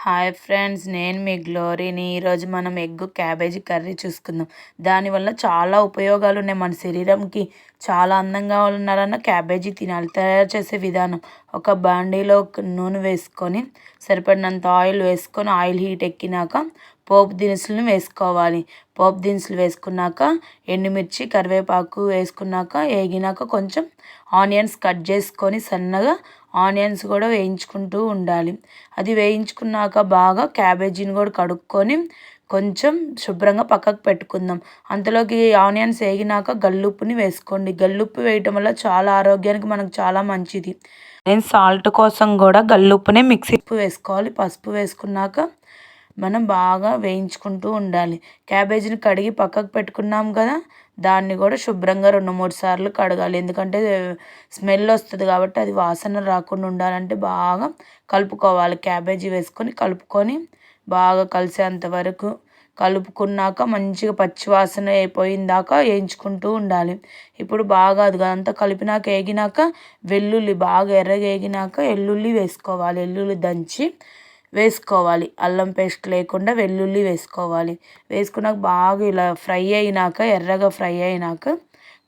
Hi friends, నేను మీ గ్లోరీని. ఈరోజు మనం ఎగ్ క్యాబేజీ కర్రీ చూసుకుందాం. దానివల్ల చాలా ఉపయోగాలు ఉన్నాయి. మన శరీరంకి చాలా అందంగా ఉండాలన్నా క్యాబేజీ తినాలి. తయారు చేసే విధానం: ఒక బాండీలో నూనె వేసుకొని సరిపడినంత ఆయిల్ వేసుకొని ఆయిల్ హీట్ ఎక్కినాక పోపు దినుసులను వేసుకోవాలి. పోపు దినుసులు వేసుకున్నాక ఎండుమిర్చి, కరివేపాకు వేసుకున్నాక వేగినాక కొంచెం ఆనియన్స్ కట్ చేసుకొని సన్నగా ఆనియన్స్ కూడా వేయించుకుంటూ ఉండాలి. అది వేయించుకున్నాక బాగా క్యాబేజీని కూడా కడుక్కొని కొంచెం శుభ్రంగా పక్కకు పెట్టుకుందాం. అంతలోకి ఆనియన్స్ వేగినాక గల్లుప్పుని వేసుకోండి. గల్లుప్పు వేయటం వల్ల చాలా ఆరోగ్యానికి మనకు చాలా మంచిది. నేను సాల్ట్ కోసం కూడా గల్లుప్పునే మిక్సీ వేసుకోవాలి. పసుపు వేసుకున్నాక మనం బాగా వేయించుకుంటూ ఉండాలి. క్యాబేజీని కడిగి పక్కకు పెట్టుకున్నాం కదా, దాన్ని కూడా శుభ్రంగా 2-3 సార్లు కడగాలి. ఎందుకంటే స్మెల్ వస్తుంది కాబట్టి అది వాసన రాకుండా ఉండాలంటే బాగా కలుపుకోవాలి. క్యాబేజీ వేసుకొని కలుపుకొని బాగా కలిసేంత వరకు కలుపుకున్నాక మంచిగా పచ్చివాసన అయిపోయిందాక వేయించుకుంటూ ఉండాలి. ఇప్పుడు బాగా అది అంతా కలిపినాక వేగినాక వెల్లుల్లి బాగా ఎర్రగా వేగినాక వెల్లుల్లి వేసుకోవాలి. వెల్లుల్లి దంచి వేసుకోవాలి. అల్లం పేస్ట్ లేకుండా వెల్లుల్లి వేసుకోవాలి. వేసుకున్నాక బాగా ఇలా ఫ్రై అయినాక ఎర్రగా ఫ్రై అయినాక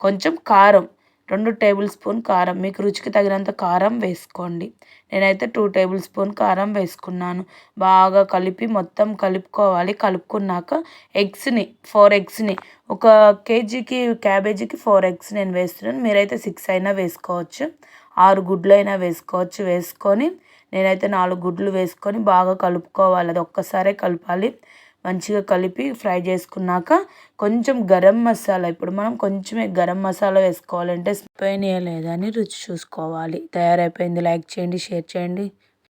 కొంచెం కారం, 2 టేబుల్ స్పూన్ కారం, మీకు రుచికి తగినంత కారం వేసుకోండి. నేనైతే 2 టేబుల్ స్పూన్ కారం వేసుకున్నాను. బాగా కలిపి మొత్తం కలుపుకోవాలి. కలుపుకున్నాక 4 ఎగ్స్ని, ఒక కేజీకి క్యాబేజీకి 4 ఎగ్స్ నేను వేస్తున్నాను. మీరైతే 6 అయినా వేసుకోవచ్చు, 6 గుడ్లు అయినా వేసుకోవచ్చు. వేసుకొని నేనైతే 4 గుడ్లు వేసుకొని బాగా కలుపుకోవాలి. అది ఒక్కసారే కలపాలి. మంచిగా కలిపి ఫ్రై చేసుకున్నాక కొంచెం గరం మసాలా, ఇప్పుడు మనం కొంచెమే గరం మసాలా వేసుకోవాలంటే స్పైనీయా లేదా అని రుచి చూసుకోవాలి. తయారైపోయింది. లైక్ చేయండి, షేర్ చేయండి.